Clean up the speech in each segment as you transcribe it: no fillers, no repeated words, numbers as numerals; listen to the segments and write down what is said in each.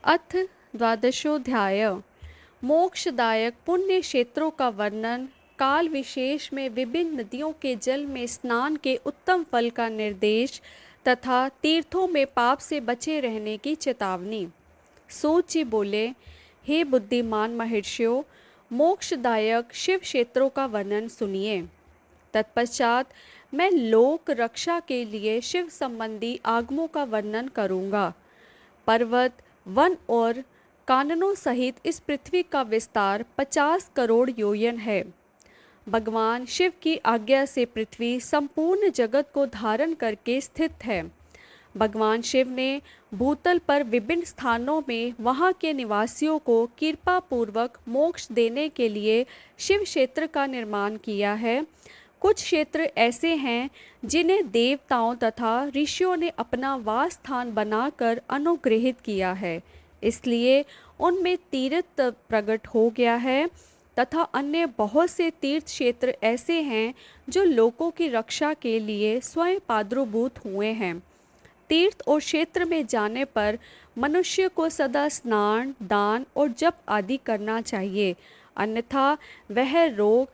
अथ द्वादशोऽध्याय। मोक्षदायक पुण्य क्षेत्रों का वर्णन। काल विशेष में विभिन्न नदियों के जल में स्नान के उत्तम फल का निर्देश तथा तीर्थों में पाप से बचे रहने की चेतावनी। सूत जी बोले, हे बुद्धिमान महर्षियों, मोक्षदायक शिव क्षेत्रों का वर्णन सुनिए। तत्पश्चात मैं लोक रक्षा के लिए शिव संबंधी आगमों का वर्णन करूँगा। पर्वत, वन और काननों सहित इस पृथ्वी का विस्तार 50 करोड़ योजन है। भगवान शिव की आज्ञा से पृथ्वी संपूर्ण जगत को धारण करके स्थित है। भगवान शिव ने भूतल पर विभिन्न स्थानों में वहाँ के निवासियों को कृपा पूर्वक मोक्ष देने के लिए शिव क्षेत्र का निर्माण किया है। कुछ क्षेत्र ऐसे हैं जिन्हें देवताओं तथा ऋषियों ने अपना वास स्थान बनाकर अनुग्रहित किया है, इसलिए उनमें तीर्थ प्रकट हो गया है। तथा अन्य बहुत से तीर्थ क्षेत्र ऐसे हैं जो लोगों की रक्षा के लिए स्वयं प्रादुर्भूत हुए हैं। तीर्थ और क्षेत्र में जाने पर मनुष्य को सदा स्नान, दान और जप आदि करना चाहिए, अन्यथा वह रोग,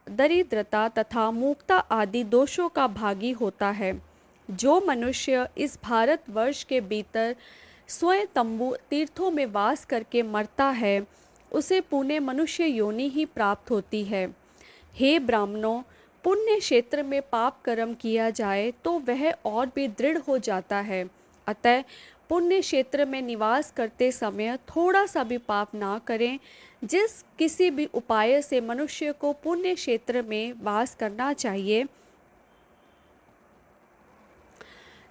दरिद्रता तथा मूर्खता आदि दोषों का भागी होता है। जो मनुष्य इस भारतवर्ष के भीतर स्वयं तंबू तीर्थों में वास करके मरता है, उसे पुण्य मनुष्य योनि ही प्राप्त होती है। हे ब्राह्मणों, पुण्य क्षेत्र में पाप कर्म किया जाए तो वह और भी दृढ़ हो जाता है। अतः पुण्य क्षेत्र में निवास करते समय थोड़ा सा भी पाप ना करें। जिस किसी भी उपाय से मनुष्य को पुण्य क्षेत्र में वास करना चाहिए।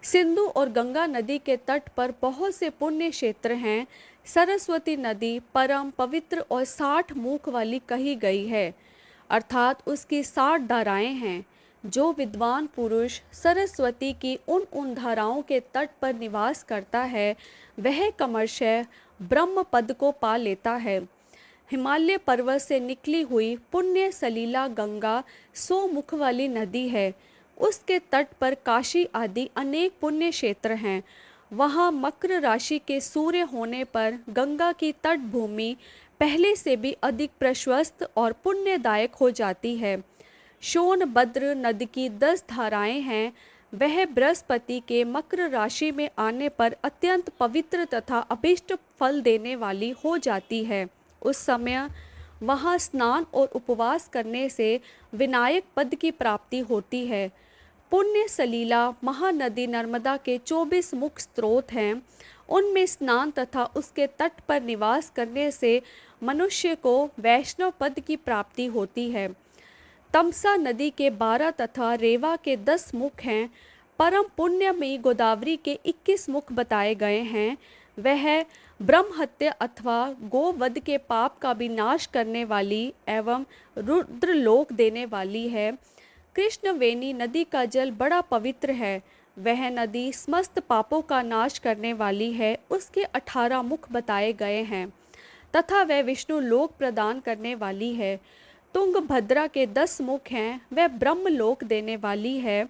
सिंधु और गंगा नदी के तट पर बहुत से पुण्य क्षेत्र हैं। सरस्वती नदी परम पवित्र और 60 मुख वाली कही गई है, अर्थात उसकी 60 धाराएं हैं। जो विद्वान पुरुष सरस्वती की उन धाराओं के तट पर निवास करता है, वह क्रमशः ब्रह्म पद को पा लेता है। हिमालय पर्वत से निकली हुई पुण्य सलीला गंगा 100 मुख वाली नदी है। उसके तट पर काशी आदि अनेक पुण्य क्षेत्र हैं। वहाँ मकर राशि के सूर्य होने पर गंगा की तट भूमि पहले से भी अधिक प्रशस्त और पुण्यदायक हो जाती है। सोनभद्र नदी की 10 धाराएं हैं। वह बृहस्पति के मकर राशि में आने पर अत्यंत पवित्र तथा अभीष्ट फल देने वाली हो जाती है। उस समय वहाँ स्नान और उपवास करने से विनायक पद की प्राप्ति होती है। पुण्य सलीला महानदी नर्मदा के 24 मुख्य स्रोत हैं। उनमें स्नान तथा उसके तट पर निवास करने से मनुष्य को वैष्णव पद की प्राप्ति होती है। तमसा नदी के 12 तथा रेवा के 10 मुख हैं। परम पुण्य में गोदावरी के 21 मुख बताए गए हैं। वह ब्रह्म हत्या अथवा गोवध के पाप का भी नाश करने वाली एवं रुद्रलोक देने वाली है। कृष्णवेणी नदी का जल बड़ा पवित्र है। वह नदी समस्त पापों का नाश करने वाली है। उसके 18 मुख बताए गए हैं तथा वह विष्णु लोक प्रदान करने वाली है। तुंगभद्रा के 10 मुख हैं। वह ब्रह्म लोक देने वाली है।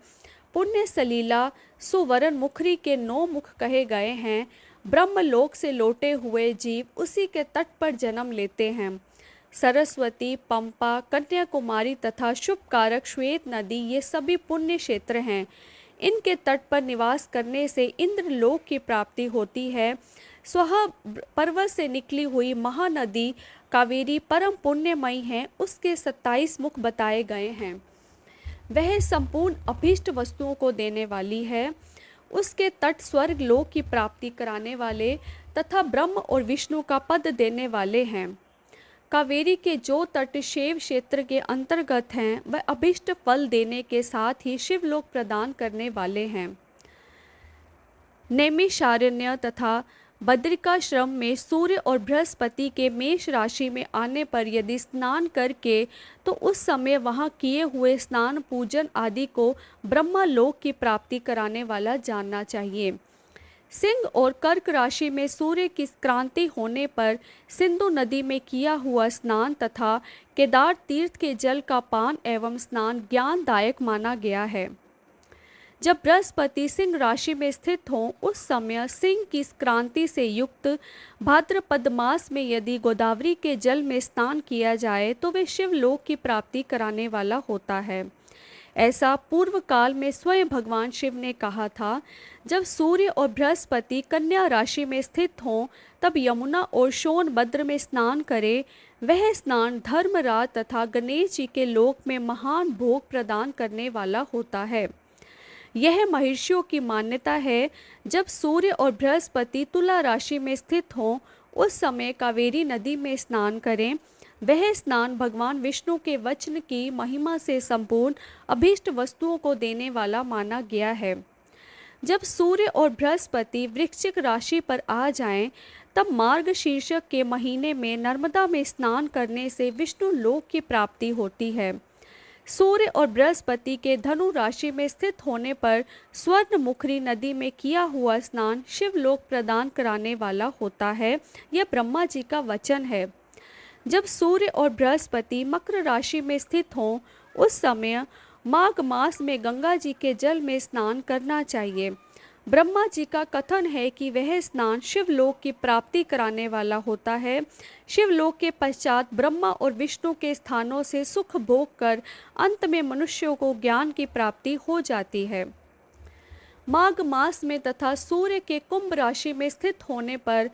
पुण्य सलीला सुवर्ण मुखरी के 9 मुख कहे गए हैं। ब्रह्मलोक से लौटे हुए जीव उसी के तट पर जन्म लेते हैं। सरस्वती, पंपा, कन्याकुमारी तथा शुभकारक श्वेत नदी ये सभी पुण्य क्षेत्र हैं। इनके तट पर निवास करने से इंद्रलोक की प्राप्ति होती है। स्वह पर्वत से निकली हुई महानदी कावेरी परम पुण्यमयी है। उसके 27 मुख बताए गए हैं। वह संपूर्ण अभीष्ट वस्तुओं को देने वाली है। उसके तट स्वर्ग लोक की प्राप्ति कराने वाले तथा ब्रह्म और विष्णु का पद देने वाले हैं। कावेरी के जो तट शैव क्षेत्र के अंतर्गत हैं, वह अभीष्ट फल देने के साथ ही शिवलोक प्रदान करने वाले हैं। नैमिषारण्य तथा बद्रिकाश्रम में सूर्य और बृहस्पति के मेष राशि में आने पर यदि स्नान करके तो उस समय वहाँ किए हुए स्नान पूजन आदि को ब्रह्मलोक की प्राप्ति कराने वाला जानना चाहिए। सिंह और कर्क राशि में सूर्य की क्रांति होने पर सिंधु नदी में किया हुआ स्नान तथा केदार तीर्थ के जल का पान एवं स्नान ज्ञानदायक माना गया है। जब बृहस्पति सिंह राशि में स्थित हों उस समय सिंह की क्रांति से युक्त भाद्रपद मास में यदि गोदावरी के जल में स्नान किया जाए तो वे शिवलोक की प्राप्ति कराने वाला होता है। ऐसा पूर्व काल में स्वयं भगवान शिव ने कहा था। जब सूर्य और बृहस्पति कन्या राशि में स्थित हों तब यमुना और सोनभद्र में स्नान करें। वह स्नान धर्मराज तथा गणेश जी के लोक में महान भोग प्रदान करने वाला होता है। यह महर्षियों की मान्यता है। जब सूर्य और बृहस्पति तुला राशि में स्थित हों उस समय कावेरी नदी में स्नान करें। वह स्नान भगवान विष्णु के वचन की महिमा से संपूर्ण अभीष्ट वस्तुओं को देने वाला माना गया है। जब सूर्य और बृहस्पति वृश्चिक राशि पर आ जाएं, तब मार्गशीर्ष के महीने में नर्मदा में स्नान करने से विष्णु लोक की प्राप्ति होती है। सूर्य और बृहस्पति के धनु राशि में स्थित होने पर स्वर्णमुखी नदी में किया हुआ स्नान शिवलोक प्रदान कराने वाला होता है। यह ब्रह्मा जी का वचन है। जब सूर्य और बृहस्पति मकर राशि में स्थित हों उस समय माघ मास में गंगा जी के जल में स्नान करना चाहिए। ब्रह्मा जी का कथन है कि वह स्नान शिवलोक की प्राप्ति कराने वाला होता है। शिवलोक के पश्चात ब्रह्मा और विष्णु के स्थानों से सुख भोग कर अंत में मनुष्यों को ज्ञान की प्राप्ति हो जाती है। माघ मास में तथा सूर्य के कुंभ राशि में स्थित होने पर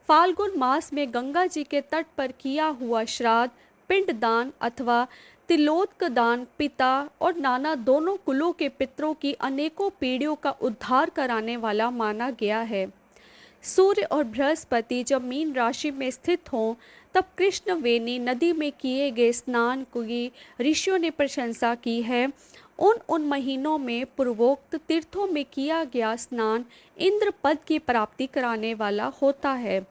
फाल्गुन मास में गंगा जी के तट पर किया हुआ श्राद्ध, पिंडदान अथवा तिलोत्क दान पिता और नाना दोनों कुलों के पितरों की अनेकों पीढ़ियों का उद्धार कराने वाला माना गया है। सूर्य और बृहस्पति जब मीन राशि में स्थित हों तब कृष्णवेणी नदी में किए गए स्नान की ऋषियों ने प्रशंसा की है। उन महीनों में पूर्वोक्त तीर्थों में किया गया स्नान इंद्र पद की प्राप्ति कराने वाला होता है।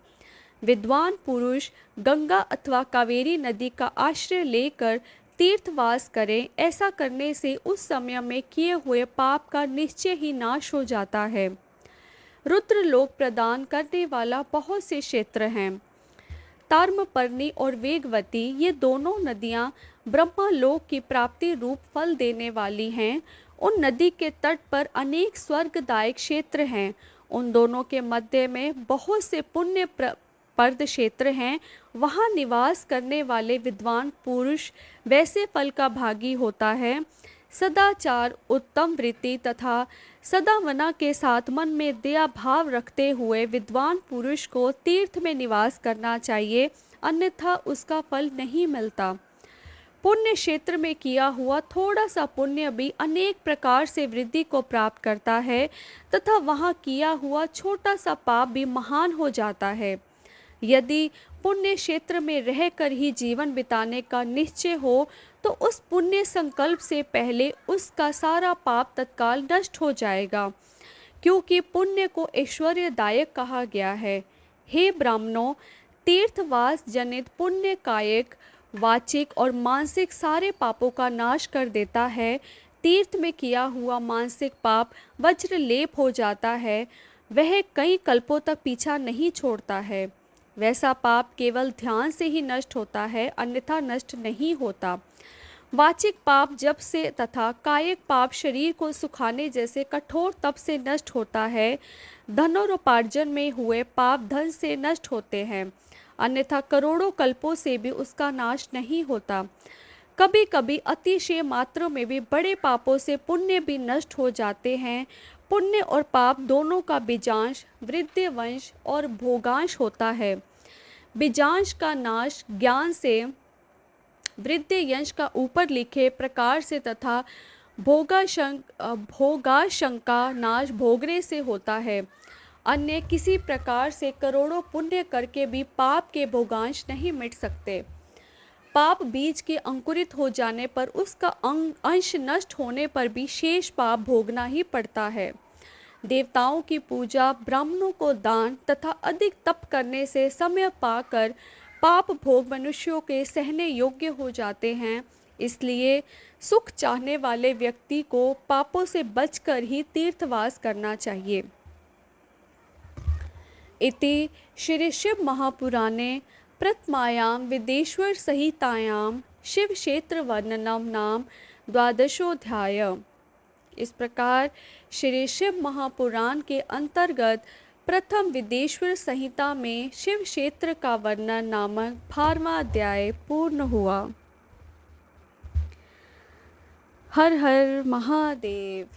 विद्वान पुरुष गंगा अथवा कावेरी नदी का आश्रय लेकर तीर्थवास करें। ऐसा करने से उस समय में किए हुए पाप का निश्चय ही नाश हो जाता है। रुद्र लोक प्रदान करने वाला बहुत से क्षेत्र हैं। ताम्रपर्णी और वेगवती ये दोनों नदियाँ ब्रह्मा लोक की प्राप्ति रूप फल देने वाली हैं। उन नदी के तट पर अनेक स्वर्गदायक क्षेत्र हैं। उन दोनों के मध्य में बहुत से पुण्य पर्द क्षेत्र हैं। वहाँ निवास करने वाले विद्वान पुरुष वैसे फल का भागी होता है। सदाचार, उत्तम वृत्ति तथा सदावना के साथ मन में दया भाव रखते हुए विद्वान पुरुष को तीर्थ में निवास करना चाहिए, अन्यथा उसका फल नहीं मिलता। पुण्य क्षेत्र में किया हुआ थोड़ा सा पुण्य भी अनेक प्रकार से वृद्धि को प्राप्त करता है तथा वहाँ किया हुआ छोटा सा पाप भी महान हो जाता है। यदि पुण्य क्षेत्र में रहकर ही जीवन बिताने का निश्चय हो तो उस पुण्य संकल्प से पहले उसका सारा पाप तत्काल नष्ट हो जाएगा, क्योंकि पुण्य को ऐश्वर्यदायक कहा गया है। हे ब्राह्मणों, तीर्थवास जनित पुण्य कायिक, वाचिक और मानसिक सारे पापों का नाश कर देता है। तीर्थ में किया हुआ मानसिक पाप वज्र लेप हो जाता है, वह कई कल्पों तक पीछा नहीं छोड़ता है। वैसा पाप केवल ध्यान से ही नष्ट होता है, अन्यथा नष्ट नहीं होता। वाचिक पाप जप से तथा कायिक पाप शरीर को सुखाने जैसे कठोर तप से नष्ट होता है। धनोपार्जन में हुए पाप धन से नष्ट होते हैं, अन्यथा करोड़ों कल्पों से भी उसका नाश नहीं होता। कभी कभी अतिशय मात्रा में भी बड़े पापों से पुण्य भी नष्ट हो जाते हैं। पुण्य और पाप दोनों का बीजांश वृद्धिवंश और भोगांश होता है। बीजांश का नाश ज्ञान से, वृद्धियंश का ऊपर लिखे प्रकार से तथा भोगाशंक का नाश भोगने से होता है। अन्य किसी प्रकार से करोड़ों पुण्य करके भी पाप के भोगांश नहीं मिट सकते। पाप बीज के अंकुरित हो जाने पर उसका अंश नष्ट होने पर भी शेष पाप भोगना ही पड़ता है। देवताओं की पूजा, ब्राह्मणों को दान तथा अधिक तप करने से समय पाकर पाप भोग मनुष्यों के सहने योग्य हो जाते हैं। इसलिए सुख चाहने वाले व्यक्ति को पापों से बचकर ही तीर्थवास करना चाहिए। इति श्री शिव महापुराणे प्रथमायां विदेश्वर संहितायां शिव क्षेत्र वर्णनम नाम द्वादशोऽध्याय। इस प्रकार श्री शिव महापुराण के अंतर्गत प्रथम विदेश्वर संहिता में शिव क्षेत्र का वर्णन नामक 12वां अध्याय पूर्ण हुआ। हर हर महादेव।